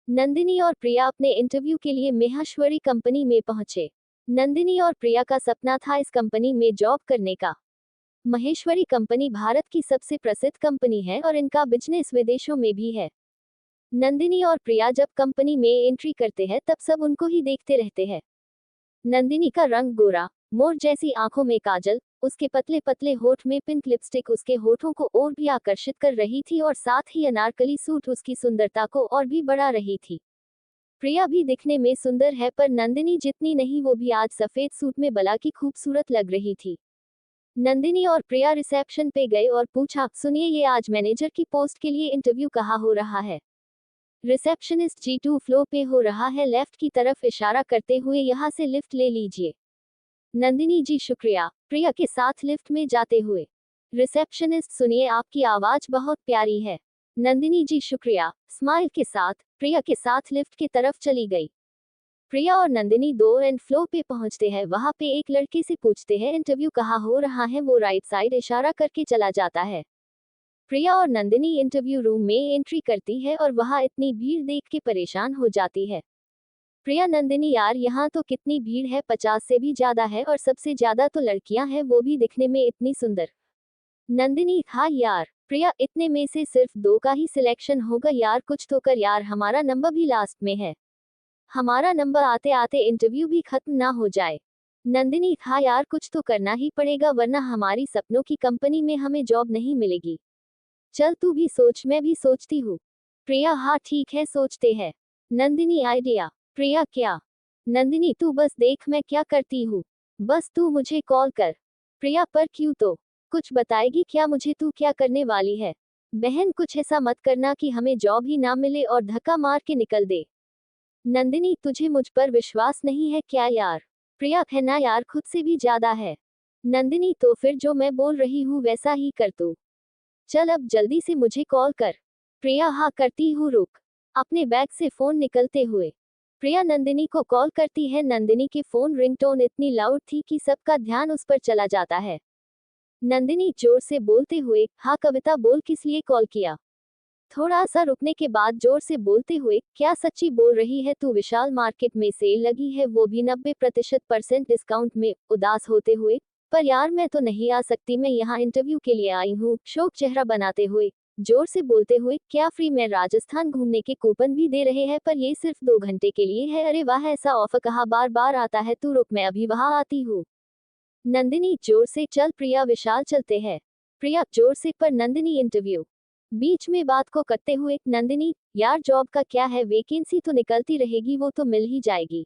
नंदिनी और प्रिया अपने इंटरव्यू के लिए माहेश्वरी कंपनी में पहुंचे। नंदिनी और प्रिया का सपना था इस कंपनी में जॉब करने का। माहेश्वरी कंपनी भारत की सबसे प्रसिद्ध कंपनी है और इनका बिजनेस विदेशों में भी है। नंदिनी और प्रिया जब कंपनी में एंट्री करते हैं तब सब उनको ही देखते रहते हैं। नंदिनी का रंग गोरा, मोर जैसी आंखों में काजल, उसके पतले पतले होठ में पिंक लिपस्टिक उसके होठों को और भी आकर्षित कर रही थी और साथ ही अनारकली सूट उसकी सुंदरता को और भी बढ़ा रही थी। प्रिया भी दिखने में सुंदर है पर नंदिनी जितनी नहीं, वो भी आज सफेद सूट में बला की खूबसूरत लग रही थी। नंदिनी और प्रिया रिसेप्शन पे गए और पूछा, सुनिए ये आज मैनेजर की पोस्ट के लिए इंटरव्यू कहाँ हो रहा है? रिसेप्शनिस्ट G2 फ्लोर पे हो रहा है, लेफ्ट की तरफ इशारा करते हुए, यहाँ से लिफ्ट ले लीजिए। नंदिनी जी शुक्रिया, प्रिया के साथ लिफ्ट में जाते हुए। रिसेप्शनिस्ट, सुनिए आपकी आवाज बहुत प्यारी है। नंदिनी जी शुक्रिया, स्माइल के साथ प्रिया के साथ लिफ्ट की तरफ चली गई। प्रिया और नंदिनी 2 एंड फ्लोर पे पहुंचते हैं। वहां पे एक लड़के से पूछते हैं इंटरव्यू कहाँ हो रहा है, वो राइट साइड इशारा करके चला जाता है। प्रिया और नंदिनी इंटरव्यू रूम में एंट्री करती है और वहां इतनी भीड़ देख के परेशान हो जाती है। प्रिया, नंदिनी यार यहाँ तो कितनी भीड़ है, 50 से भी ज्यादा है और सबसे ज्यादा तो लड़कियां हैं, वो भी दिखने में इतनी सुंदर। नंदिनी, हाँ यार। प्रिया, इतने में से सिर्फ 2 का ही सिलेक्शन होगा यार, कुछ तो कर यार, हमारा नंबर भी लास्ट में है। हमारा नंबर आते आते इंटरव्यू भी खत्म ना हो जाए। नंदिनी, हाँ यार कुछ तो करना ही पड़ेगा वरना हमारी सपनों की कंपनी में हमें जॉब नहीं मिलेगी। चल तू भी सोच, मैं भी सोचती हूँ। प्रिया, हाँ ठीक है सोचते हैं। नंदिनी, आइडिया। प्रिया, क्या? नंदिनी, तू बस देख मैं क्या करती हूँ, बस तू मुझे कॉल कर। प्रिया, पर क्यों? तो कुछ बताएगी क्या मुझे, तू क्या करने वाली है? बहन, कुछ ऐसा मत करना कि हमें जॉब ही ना मिले और धक्का मार के निकल दे। नंदिनी, तुझे मुझ पर विश्वास नहीं है क्या यार? प्रिया, है ना यार, खुद से भी ज्यादा है। नंदिनी, तो फिर जो मैं बोल रही हूँ वैसा ही कर तू। चल अब जल्दी से मुझे कॉल कर। प्रिया, हाँ करती हूँ, रुक। अपने बैग से फोन निकलते हुए प्रिया नंदिनी को कॉल करती है। नंदिनी की फोन रिंगटोन इतनी लाउड थी कि सबका ध्यान उस पर चला जाता है। नंदिनी जोर से बोलते हुए, हाँ कविता बोल, किस लिए कॉल किया? थोड़ा सा रुकने के बाद जोर से बोलते हुए, क्या सच्ची बोल रही है तू? विशाल मार्केट में सेल लगी है, वो भी 90% डिस्काउंट में। उदास होते हुए, पर यार मैं तो नहीं आ सकती, मैं यहाँ इंटरव्यू के लिए आई हूँ। शोक चेहरा बनाते हुए, जोर से बोलते हुए, क्या फ्री में राजस्थान घूमने के कूपन भी दे रहे हैं, पर ये सिर्फ 2 घंटे के लिए है। अरे वाह, ऐसा ऑफर कहाँ बार बार आता है, तू रुक मैं अभी वहाँ आती हूँ। नंदिनी जोर से, चल प्रिया विशाल चलते हैं। प्रिया जोर से, पर नंदिनी इंटरव्यू बीच में बात को करते हुए, नंदिनी यार जॉब का क्या है, वैकेंसी तो निकलती रहेगी, वो तो मिल ही जाएगी।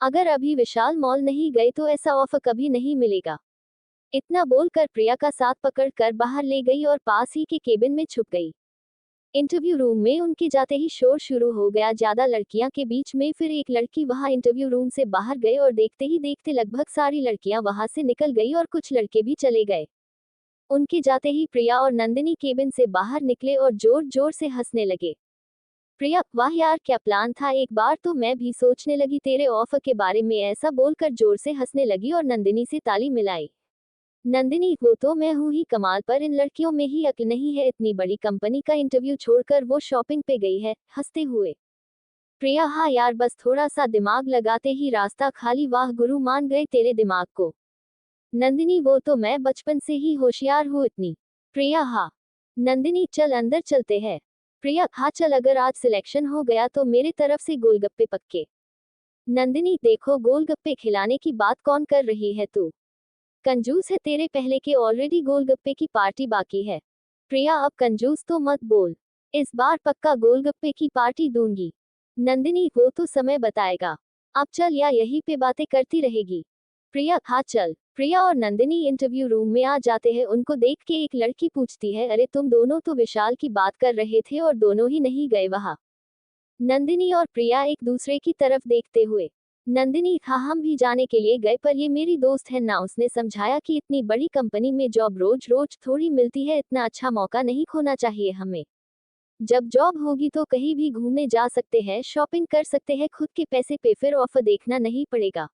अगर अभी विशाल मॉल नहीं गए तो ऐसा ऑफर कभी नहीं मिलेगा। इतना बोलकर प्रिया का साथ पकड़ कर बाहर ले गई और पास ही के केबिन में छुप गई। इंटरव्यू रूम में उनके जाते ही शोर शुरू हो गया, ज्यादा लड़कियां के बीच में फिर एक लड़की वहां इंटरव्यू रूम से बाहर गए और देखते ही देखते लगभग सारी लड़कियां वहां से निकल गई और कुछ लड़के भी चले गए। उनके जाते ही प्रिया और नंदिनी केबिन से बाहर निकले और जोर जोर से हंसने लगे। प्रिया, वाह यार क्या प्लान था, एक बार तो मैं भी सोचने लगी तेरे ऑफर के बारे में, ऐसा बोलकर जोर से हंसने लगी और नंदिनी से ताली मिलाई। नंदिनी, वो तो मैं हूँ ही कमाल, पर इन लड़कियों में ही अक्ल नहीं है, इतनी बड़ी कंपनी का इंटरव्यू छोड़कर वो शॉपिंग पे गई है, हंसते हुए। प्रिया, हाँ यार बस थोड़ा सा दिमाग लगाते ही रास्ता खाली, वाह गुरु मान गए तेरे दिमाग को। नंदिनी, वो तो मैं बचपन से ही होशियार हूँ इतनी। प्रिया, हाँ। नंदिनी, चल अंदर चलते हैं। प्रिया, हाँ चल, अगर आज सिलेक्शन हो गया तो मेरे तरफ से गोलगप्पे पक्के। नंदिनी, देखो गोलगप्पे खिलाने की बात कौन कर रही है तू? कंजूस है, तेरे पहले के ऑलरेडी गोलगप्पे की पार्टी बाकी है। प्रिया, अब कंजूस तो मत बोल, इस बार पक्का गोलगप्पे की पार्टी दूंगी। नंदिनी, वो तो समय बताएगा, अब चल या यहीं पे बातें करती रहेगी? प्रिया, हाँ चल। प्रिया और नंदिनी इंटरव्यू रूम में आ जाते हैं। उनको देख के एक लड़की पूछती है, अरे तुम दोनों तो विशाल की बात कर रहे थे और दोनों ही नहीं गए वहां? नंदिनी और प्रिया एक दूसरे की तरफ देखते हुए, नंदिनी, हाँ हम भी जाने के लिए गए, पर ये मेरी दोस्त है ना, उसने समझाया कि इतनी बड़ी कंपनी में जॉब रोज रोज थोड़ी मिलती है, इतना अच्छा मौका नहीं खोना चाहिए हमें। जब जॉब होगी तो कहीं भी घूमने जा सकते हैं, शॉपिंग कर सकते हैं खुद के पैसे पे, फिर ऑफर देखना नहीं पड़ेगा।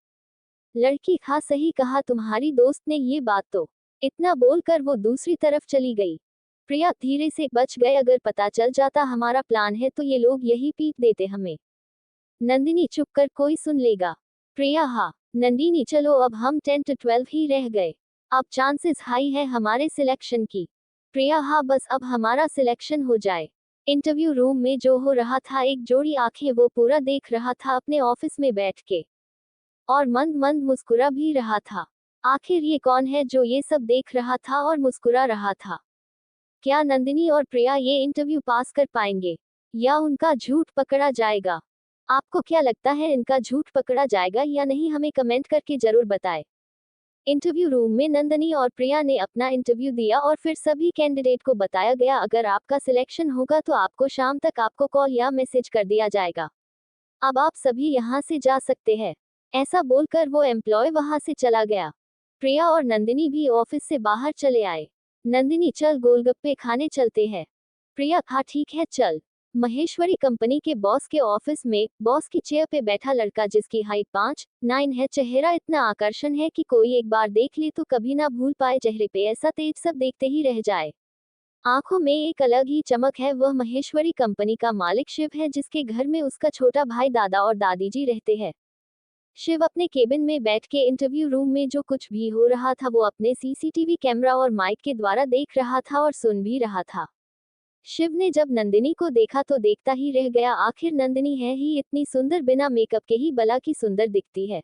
लड़की, हाँ सही कहा तुम्हारी दोस्त ने ये बात तो। इतना बोलकर वो दूसरी तरफ चली गई। प्रिया धीरे से बच गए, अगर पता चल जाता हमारा प्लान है तो ये लोग यही पीट देते हमें। नंदिनी चुप कर, कोई सुन लेगा। प्रिया हाँ। नंदिनी चलो अब हम 10 to 12 ही रह गए, अब चांसेस हाई है हमारे सिलेक्शन की। प्रिया हाँ बस अब हमारा सिलेक्शन हो जाए। इंटरव्यू रूम में जो हो रहा था, एक जोड़ी आंखें वो पूरा देख रहा था अपने ऑफिस में बैठ के, और मंद मंद मुस्कुरा भी रहा था। आखिर ये कौन है जो ये सब देख रहा था और मुस्कुरा रहा था? क्या नंदिनी और प्रिया ये इंटरव्यू पास कर पाएंगे, या उनका झूठ पकड़ा जाएगा? आपको क्या लगता है, इनका झूठ पकड़ा जाएगा या नहीं? हमें कमेंट करके जरूर बताएं। इंटरव्यू रूम में नंदिनी और प्रिया ने अपना इंटरव्यू दिया और फिर सभी कैंडिडेट को बताया गया, अगर आपका सिलेक्शन होगा तो आपको शाम तक आपको कॉल या मैसेज कर दिया जाएगा। अब आप सभी यहाँ से जा सकते हैं। ऐसा बोलकर वो एम्प्लॉय वहां से चला गया। प्रिया और नंदिनी भी ऑफिस से बाहर चले आए। नंदिनी चल गोलगप्पे खाने चलते हैं। प्रिया हाँ ठीक है चल। महेश्वरी कंपनी के बॉस के ऑफिस में बॉस की चेयर पे बैठा लड़का, जिसकी हाइट 5'9" है, चेहरा इतना आकर्षण है कि कोई एक बार देख ले तो कभी ना भूल पाए, चेहरे पे ऐसा तेज सब देखते ही रह जाए। आंखों में एक अलग ही चमक है। वह महेश्वरी कंपनी का मालिक शिव है, जिसके घर में उसका छोटा भाई, दादा और दादी जी रहते हैं। शिव अपने केबिन में बैठ के इंटरव्यू रूम में जो कुछ भी हो रहा था वो अपने सीसीटीवी कैमरा और माइक के द्वारा देख रहा था और सुन भी रहा था। शिव ने जब नंदिनी को देखा तो देखता ही रह गया, आखिर नंदिनी है ही इतनी सुंदर, बिना मेकअप के ही भला की सुंदर दिखती है।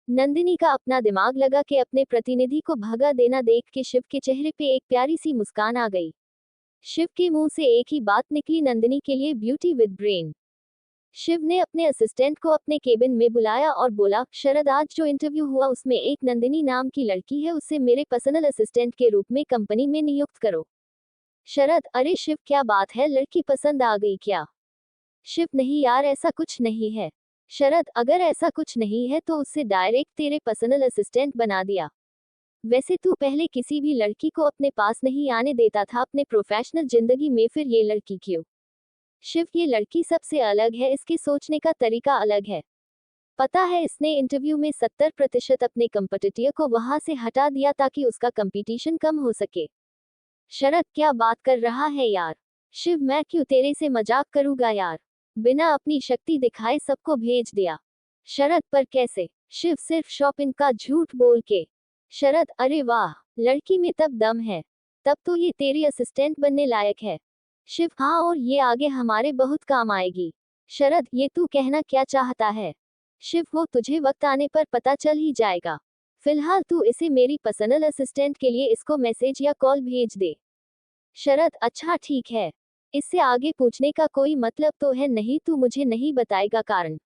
नंदिनी का अपना दिमाग लगा के अपने प्रतिनिधि को भगा देना देख के शिव के चेहरे पे एक प्यारी सी मुस्कान आ गई। शिव के मुंह से एक ही बात निकली, नंदिनी के लिए ब्यूटी विद ब्रेन। शिव ने अपने असिस्टेंट को अपने केबिन में बुलाया और बोला, शरद आज जो इंटरव्यू हुआ उसमें एक नंदिनी नाम की लड़की है, उसे मेरे पर्सनल असिस्टेंट के रूप में कंपनी में नियुक्त करो। शरद अरे शिव क्या बात है, लड़की पसंद आ गई क्या? शिव नहीं यार ऐसा कुछ नहीं है। शरद अगर ऐसा कुछ नहीं है तो उससे डायरेक्ट तेरे पर्सनल असिस्टेंट बना दिया। वैसे तू पहले किसी भी लड़की को अपने पास नहीं आने देता था अपने प्रोफेशनल जिंदगी में, फिर ये लड़की क्यों? शिव ये लड़की सबसे अलग है, इसके सोचने का तरीका अलग है। पता है इसने इंटरव्यू में 70% अपने कंपटीटर को वहां से हटा दिया ताकि उसका कंपटीशन कम हो सके। शरद क्या बात कर रहा है यार? शिव मैं क्यों तेरे से मजाक करूंगा यार, बिना अपनी शक्ति दिखाए सबको भेज दिया। शरद पर कैसे? शिव सिर्फ शॉपिंग का झूठ बोल के। शरद अरे वाह, लड़की में तब दम है, तब तो ये तेरी असिस्टेंट बनने लायक है। शिव हाँ, और ये आगे हमारे बहुत काम आएगी। शरद ये तू कहना क्या चाहता है? शिव वो तुझे वक्त आने पर पता चल ही जाएगा, फिलहाल तू इसे मेरी पर्सनल असिस्टेंट के लिए इसको मैसेज या कॉल भेज दे। शरद अच्छा ठीक है, इससे आगे पूछने का कोई मतलब तो है नहीं, तू मुझे नहीं बताएगा कारण?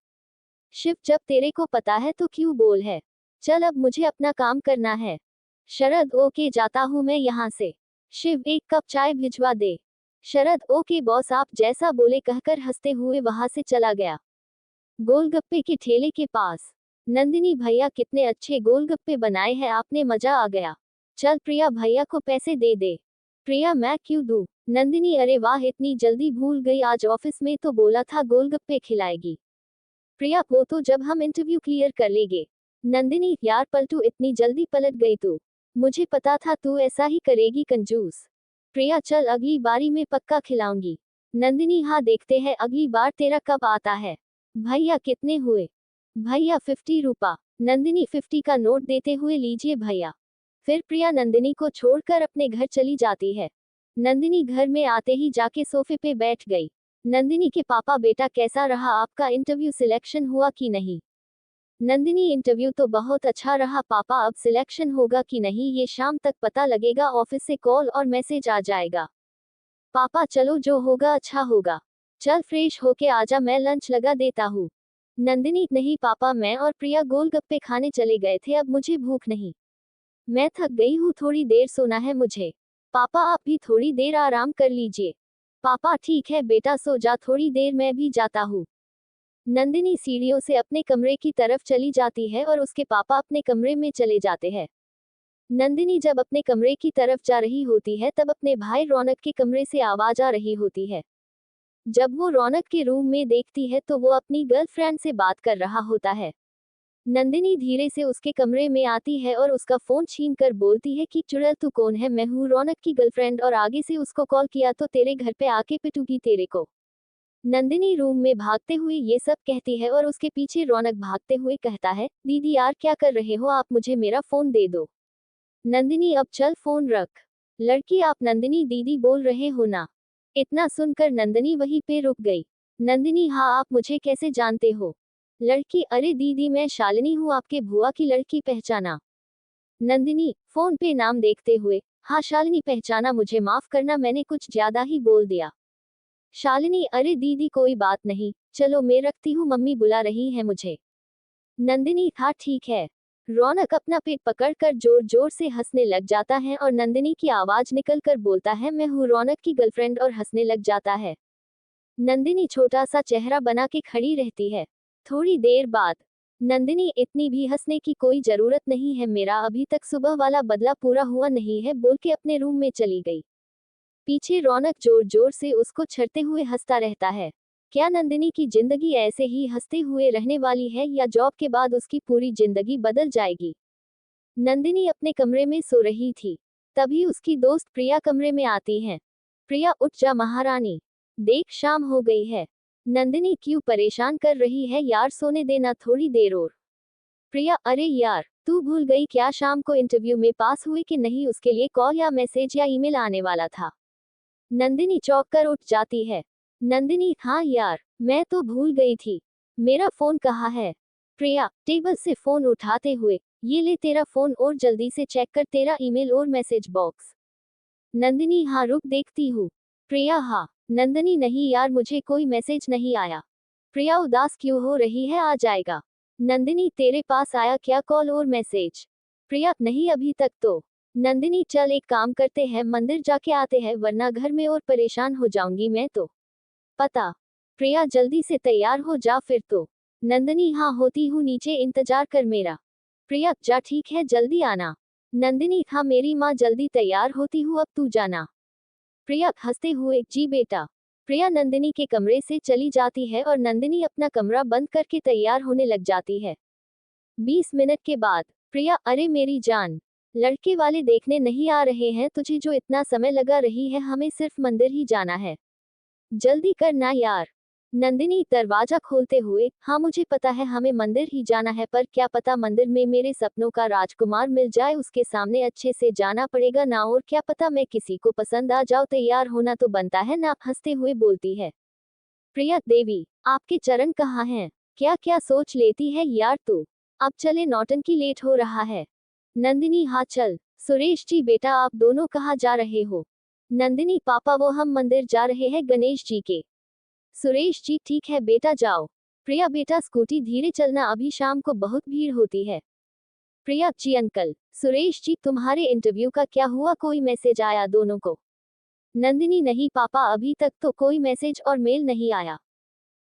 शिव जब तेरे को पता है तो क्यों बोल है, चल अब मुझे अपना काम करना है। शरद ओके जाता हूँ मैं यहाँ से। शिव एक कप चाय भिजवा दे। शरद ओके बॉस आप जैसा बोले कहकर हंसते हुए वहां से चला गया। गोलगप्पे के ठेले के पास नंदिनी भैया कितने अच्छे गोलगप्पे बनाए हैं आपने, मजा आ गया, चल प्रिया भैया को पैसे दे दे। प्रिया मैं क्यों दूं? नंदिनी अरे वाह इतनी जल्दी भूल गई, आज ऑफिस में तो बोला था गोलगप्पे खिलाएगी। प्रिया वो तो जब हम इंटरव्यू क्लियर कर लेंगे। नंदिनी यार पलटू इतनी जल्दी पलट गई तू, मुझे पता था तू ऐसा ही करेगी कंजूस। प्रिया चल अगली बारी में पक्का खिलाऊंगी। नंदिनी हाँ देखते हैं अगली बार तेरा कब आता है। भैया कितने हुए? भैया 50 रुपया। नंदिनी 50 का नोट देते हुए लीजिए भैया। फिर प्रिया नंदिनी को छोड़कर अपने घर चली जाती है। नंदिनी घर में आते ही जाके सोफे पे बैठ गई। नंदिनी के पापा बेटा कैसा रहा आपका इंटरव्यू, सिलेक्शन हुआ कि नहीं? नंदिनी इंटरव्यू तो बहुत अच्छा रहा पापा, अब सिलेक्शन होगा कि नहीं ये शाम तक पता लगेगा, ऑफिस से कॉल और मैसेज आ जाएगा। पापा चलो जो होगा अच्छा होगा, चल फ्रेश होके आजा मैं लंच लगा देता हूँ। नंदिनी नहीं पापा मैं और प्रिया गोलगप्पे खाने चले गए थे, अब मुझे भूख नहीं, मैं थक गई हूँ, थोड़ी देर सोना है मुझे। पापा आप भी थोड़ी देर आराम कर लीजिए। पापा ठीक है बेटा सो जा, थोड़ी देर मैं भी जाता हूँ। नंदिनी सीढ़ियों से अपने कमरे की तरफ चली जाती है और उसके पापा अपने कमरे में चले जाते हैं। नंदिनी जब अपने कमरे की तरफ जा रही होती है तब अपने भाई रौनक के कमरे से आवाज आ रही होती है। जब वो रौनक के रूम में देखती है तो वो अपनी गर्लफ्रेंड से बात कर रहा होता है। नंदिनी धीरे से उसके कमरे में आती है और उसका फोन छीन कर बोलती है कि चुड़ैल तू कौन है, मैं हूँ रौनक की गर्लफ्रेंड और आगे से उसको कॉल किया तो तेरे घर पे आके पिटूगी तेरे को। नंदिनी रूम में भागते हुए ये सब कहती है और उसके पीछे रौनक भागते हुए कहता है, दीदी यार क्या कर रहे हो आप, मुझे मेरा फोन दे दो। नंदिनी अब चल फोन रख। लड़की आप नंदिनी दीदी बोल रहे हो ना। इतना सुनकर नंदिनी वहीं पे रुक गई। नंदिनी हाँ आप मुझे कैसे जानते हो। लड़की अरे दीदी मैं शालिनी हूँ आपके बुआ की लड़की, पहचाना। नंदिनी फोन पे नाम देखते हुए, हाँ शालिनी पहचाना, मुझे माफ करना मैंने कुछ ज्यादा ही बोल दिया। शालिनी अरे दीदी कोई बात नहीं, चलो मैं रखती हूँ मम्मी बुला रही है मुझे। नंदिनी हाँ ठीक है। रौनक अपना पेट पकड़कर जोर जोर से हंसने लग जाता है और नंदिनी की आवाज निकलकर बोलता है मैं हूँ रौनक की गर्लफ्रेंड और हंसने लग जाता है। नंदिनी छोटा सा चेहरा बना के खड़ी रहती है। थोड़ी देर बाद नंदिनी इतनी भी हंसने की कोई जरूरत नहीं है, मेरा अभी तक सुबह वाला बदला पूरा हुआ नहीं है बोल के अपने रूम में चली गई। पीछे रौनक जोर जोर से उसको छेड़ते हुए हंसता रहता है। क्या नंदिनी की जिंदगी ऐसे ही हंसते हुए रहने वाली है या जॉब के बाद उसकी पूरी जिंदगी बदल जाएगी। नंदिनी अपने कमरे में सो रही थी। तभी उसकी दोस्त प्रिया कमरे में आती है। प्रिया उठ जा महारानी, देख शाम हो गई है। नंदिनी क्यों परेशान कर रही है यार, सोने देना थोड़ी देर और। प्रिया अरे यार तू भूल गई क्या शाम को इंटरव्यू में पास हुए कि नहीं, उसके लिए कॉल या मैसेज या ईमेल आने वाला था। नंदिनी चौंक कर उठ जाती है। नंदिनी हाँ यार मैं तो भूल गई थी, मेरा फोन कहाँ है। प्रिया टेबल से फोन उठाते हुए, ये ले तेरा फोन और जल्दी से चेक कर तेरा ईमेल और मैसेज बॉक्स। नंदिनी हाँ रुक देखती हूँ। प्रिया हाँ। नंदिनी नहीं यार मुझे कोई मैसेज नहीं आया। प्रिया उदास क्यों हो रही है, आ जाएगा। नंदिनी तेरे पास आया क्या कॉल और मैसेज। प्रिया नहीं अभी तक तो। नंदिनी चल एक काम करते हैं मंदिर जाके आते हैं वरना घर में और परेशान हो जाऊंगी मैं तो। पता। प्रिया जल्दी से तैयार हो जा फिर तो। नंदिनी हाँ होती हूँ, नीचे इंतजार कर मेरा। प्रिया जा ठीक है जल्दी आना। नंदिनी हाँ मेरी माँ जल्दी तैयार होती हूँ अब तू जाना। प्रिया हंसते हुए जी बेटा। प्रिया नंदिनी के कमरे से चली जाती है और नंदिनी अपना कमरा बंद करके तैयार होने लग जाती है। 20 मिनट के बाद प्रिया अरे मेरी जान, लड़के वाले देखने नहीं आ रहे हैं तुझे, जो इतना समय लगा रही है, हमें सिर्फ मंदिर ही जाना है, जल्दी करना यार। नंदिनी दरवाजा खोलते हुए हाँ मुझे पता है हमें मंदिर ही जाना है, पर क्या पता मंदिर में मेरे सपनों का राजकुमार मिल जाए, उसके सामने अच्छे से जाना पड़ेगा ना, और क्या पता मैं किसी को पसंद आ जाओ, तैयार होना तो बनता है ना, हंसते हुए बोलती है। प्रिया देवी आपके चरण कहाँ हैं, क्या क्या सोच लेती है यार तू। अब चले नौटंकी लेट हो रहा है। नंदिनी हाँ चल। सुरेश जी बेटा आप दोनों कहाँ जा रहे हो। नंदिनी पापा वो हम मंदिर जा रहे हैं गणेश जी के। सुरेश जी ठीक है बेटा जाओ। प्रिया बेटा स्कूटी धीरे चलना, अभी शाम को बहुत भीड़ होती है। प्रिया जी अंकल। सुरेश जी तुम्हारे इंटरव्यू का क्या हुआ, कोई मैसेज आया दोनों को। नंदिनी नहीं पापा अभी तक तो कोई मैसेज और मेल नहीं आया।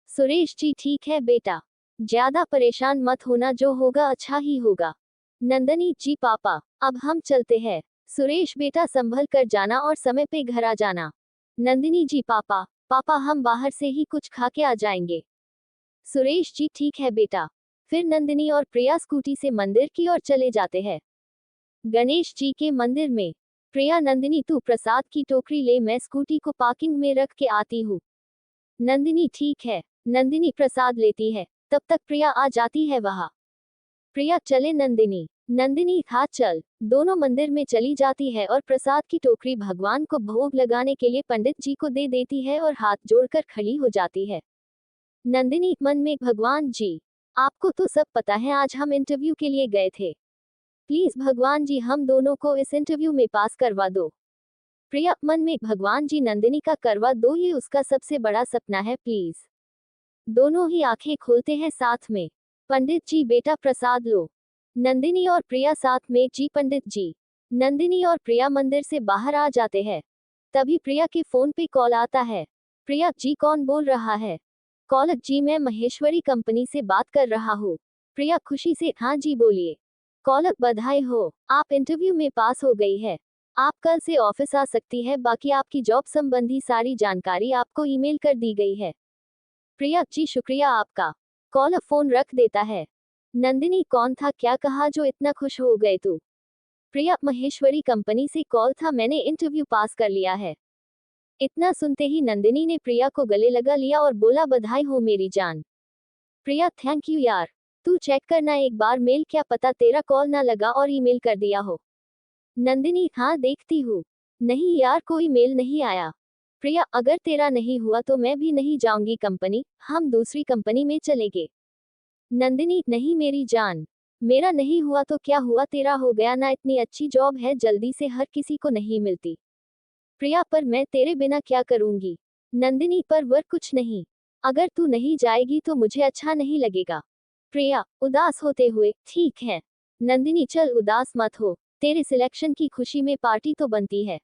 सुरेश जी ठीक है बेटा, ज्यादा परेशान मत होना, जो होगा अच्छा ही होगा। नंदिनी जी पापा अब हम चलते हैं। सुरेश बेटा संभल कर जाना और समय पे घर आ जाना। नंदिनी जी पापा पापा हम बाहर से ही कुछ खा के आ जाएंगे। सुरेश जी ठीक है बेटा। फिर नंदिनी और प्रिया स्कूटी से मंदिर की ओर चले जाते हैं। गणेश जी के मंदिर में प्रिया नंदिनी तू प्रसाद की टोकरी ले, मैं स्कूटी को पार्किंग में रख के आती हूँ। नंदिनी ठीक है। नंदिनी प्रसाद लेती है, तब तक प्रिया आ जाती है वहां। प्रिया चले नंदिनी। नंदिनी हाँ चल। दोनों मंदिर में चली जाती है और प्रसाद की टोकरी भगवान को भोग लगाने के लिए पंडित जी को दे देती है और हाथ जोड़कर खड़ी हो जाती है। नंदिनी मन में भगवान जी आपको तो सब पता है, आज हम इंटरव्यू के लिए गए थे, प्लीज भगवान जी हम दोनों को इस इंटरव्यू में पास करवा दो। प्रिया मन में भगवान जी नंदिनी का करवा दो, ये उसका सबसे बड़ा सपना है प्लीज। दोनों ही आंखें खोलते हैं साथ में। पंडित जी बेटा प्रसाद लो। नंदिनी और प्रिया साथ में जी पंडित जी। नंदिनी और प्रिया मंदिर से बाहर आ जाते हैं। तभी प्रिया के फोन पे कॉल आता है। प्रिया जी कौन बोल रहा है। कॉलर जी मैं महेश्वरी कंपनी से बात कर रहा हूँ। प्रिया खुशी से हाँ जी बोलिए। कॉलर बधाई हो, आप इंटरव्यू में पास हो गई है, आप कल से ऑफिस आ सकती है, बाकी आपकी जॉब संबंधी सारी जानकारी आपको ईमेल कर दी गई है। प्रिया जी शुक्रिया आपका। कॉलर फोन रख देता है। नंदिनी कौन था, क्या कहा जो इतना खुश हो गए तू? प्रिया महेश्वरी कंपनी से कॉल था, मैंने इंटरव्यू पास कर लिया है। इतना सुनते ही नंदिनी ने प्रिया को गले लगा लिया और बोला बधाई हो मेरी जान। प्रिया थैंक यू यार। तू चेक करना एक बार मेल, क्या पता तेरा कॉल ना लगा और ईमेल कर दिया हो। नंदिनी हाँ देखती हूँ। नहीं यार कोई मेल नहीं आया। प्रिया अगर तेरा नहीं हुआ तो मैं भी नहीं जाऊंगी कंपनी, हम दूसरी कंपनी में चलेंगे। नंदिनी नहीं मेरी जान, मेरा नहीं हुआ तो क्या हुआ, तेरा हो गया ना, इतनी अच्छी जॉब है जल्दी से हर किसी को नहीं मिलती। प्रिया पर मैं तेरे बिना क्या करूंगी। नंदिनी पर वर कुछ नहीं, अगर तू नहीं जाएगी तो मुझे अच्छा नहीं लगेगा। प्रिया उदास होते हुए ठीक है। नंदिनी चल उदास मत हो, तेरे सिलेक्शन की खुशी में पार्टी तो बनती है।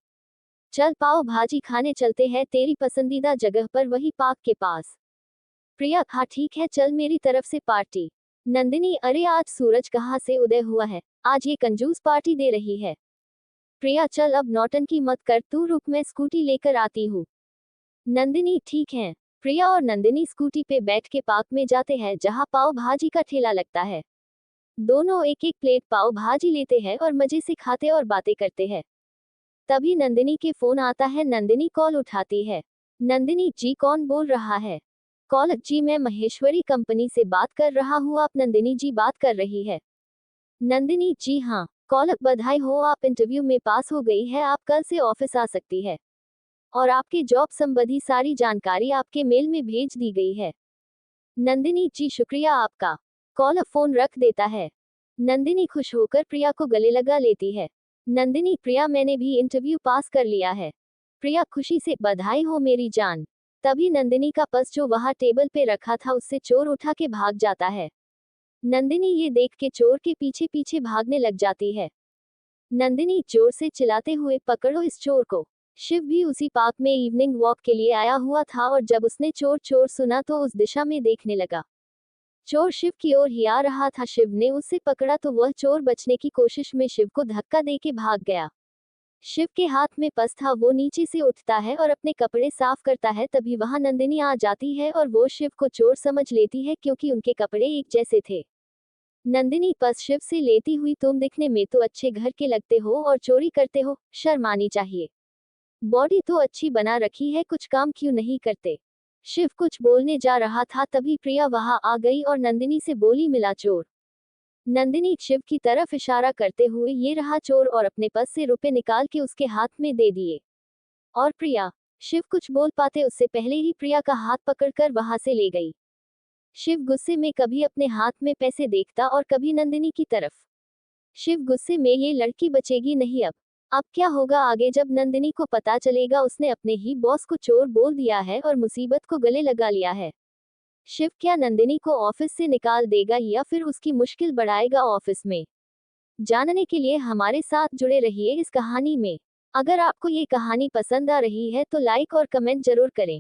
चल पाव भाजी खाने चलते हैं तेरी पसंदीदा जगह पर, वही पार्क के पास। प्रिया हाँ ठीक है चल, मेरी तरफ से पार्टी। नंदिनी अरे आज सूरज कहाँ से उदय हुआ है, आज ये कंजूस पार्टी दे रही है। प्रिया चल अब नौटंकी मत कर, तू रुक मैं स्कूटी लेकर आती हूँ। नंदिनी ठीक है। प्रिया और नंदिनी स्कूटी पे बैठ के पार्क में जाते हैं जहाँ पाव भाजी का ठेला लगता है। दोनों एक एक प्लेट पाव भाजी लेते हैं और मजे से खाते और बातें करते हैं। तभी नंदिनी के फोन आता है, नंदिनी कॉल उठाती है। नंदिनी जी कौन बोल रहा है? कॉल जी मैं महेश्वरी कंपनी से बात कर रहा हूँ, आप? नंदिनी जी बात कर रही है। नंदिनी जी हाँ। कॉल बधाई हो, आप इंटरव्यू में पास हो गई है, आप कल से ऑफिस आ सकती है और आपके जॉब संबंधी सारी जानकारी आपके मेल में भेज दी गई है। नंदिनी जी शुक्रिया आपका। कॉल फोन रख देता है। नंदिनी खुश होकर प्रिया को गले लगा लेती है। नंदिनी प्रिया मैंने भी इंटरव्यू पास कर लिया है। प्रिया खुशी से बधाई हो मेरी जान। तभी नंदिनी का पर्स जो वहां टेबल पे रखा था उससे चोर उठा के भाग जाता है। नंदिनी ये देख के चोर के पीछे पीछे भागने लग जाती है। नंदिनी जोर से चिल्लाते हुए पकड़ो इस चोर को। शिव भी उसी पार्क में इवनिंग वॉक के लिए आया हुआ था और जब उसने चोर चोर सुना तो उस दिशा में देखने लगा। चोर शिव की ओर ही आ रहा था, शिव ने उसे पकड़ा तो वह चोर बचने की कोशिश में शिव को धक्का दे के भाग गया। शिव के हाथ में पर्स था, वो नीचे से उठता है और अपने कपड़े साफ करता है, तभी वहां नंदिनी आ जाती है और वो शिव को चोर समझ लेती है क्योंकि उनके कपड़े एक जैसे थे। नंदिनी पर्स शिव से लेती हुई तुम दिखने में तो अच्छे घर के लगते हो और चोरी करते हो, शर्म आनी चाहिए। बॉडी तो अच्छी बना रखी है, कुछ काम क्यों नहीं करते? शिव कुछ बोलने जा रहा था तभी प्रिया वहां आ गई और नंदिनी से बोली मिला चोर। नंदिनी शिव की तरफ इशारा करते हुए ये रहा चोर और अपने पर्स से रुपए निकाल के उसके हाथ में दे दिए। और प्रिया, शिव कुछ बोल पाते उससे पहले ही प्रिया का हाथ पकड़कर वहां से ले गई। शिव गुस्से में कभी अपने हाथ में पैसे देखता और कभी नंदिनी की तरफ। शिव गुस्से में ये लड़की बचेगी नहीं अब क्या होगा आगे जब नंदिनी को पता चलेगा उसने अपने ही बॉस को चोर बोल दिया है और मुसीबत को गले लगा लिया है। शिव क्या नंदिनी को ऑफिस से निकाल देगा या फिर उसकी मुश्किल बढ़ाएगा ऑफिस में? जानने के लिए हमारे साथ जुड़े रहिए इस कहानी में। अगर आपको ये कहानी पसंद आ रही है तो लाइक और कमेंट जरूर करें।